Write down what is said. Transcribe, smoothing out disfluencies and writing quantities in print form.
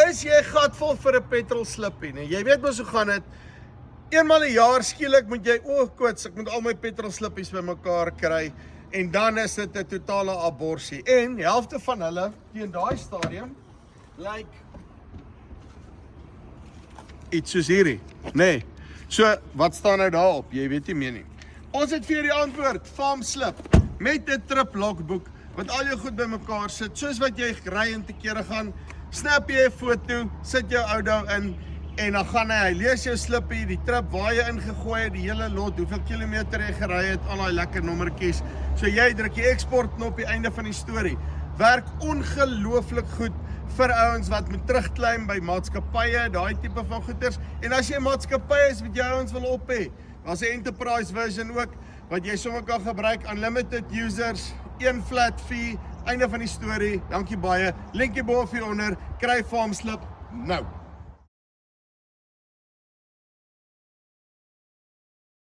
is jy gatvol vir 'n petrol slippie, nee. Jy weet mos hoe gaan dit. Eenmal 'n jaar skielik moet jy koets, ek moet al my petrol slippies bymekaar kry en dan is dit 'n totale aborsie. En die helfte van hulle teen daai stadium lyk iets soos hierdie, nee. So, wat staan nou daarop? Jy weet nie meer nie. Ons het vir die antwoord, farm slip, met 'n trip logboek, wat al jou goed bymekaar sit, soos wat jy ry en te kere gaan, snap jy 'n foto, sit jou Oudo in, en dan gaan hy lees jou slippie, die trip waar jy ingegooi het, die hele lot, hoeveel kilometer jy gery het, al die lekker nommertjies, so jy druk die export knop die einde van die storie. Werk ongelooflik goed vir ouens wat moet terugklim by maatskappye, daai tipe van goeders, en as jy maatskappye is wat jy ouens wil op hê, daar's 'n enterprise version ook, wat jy sommer kan gebruik, unlimited users, 1 flat fee, einde van die storie, dankie baie, linkie bo of hieronder, kry farm slip nou.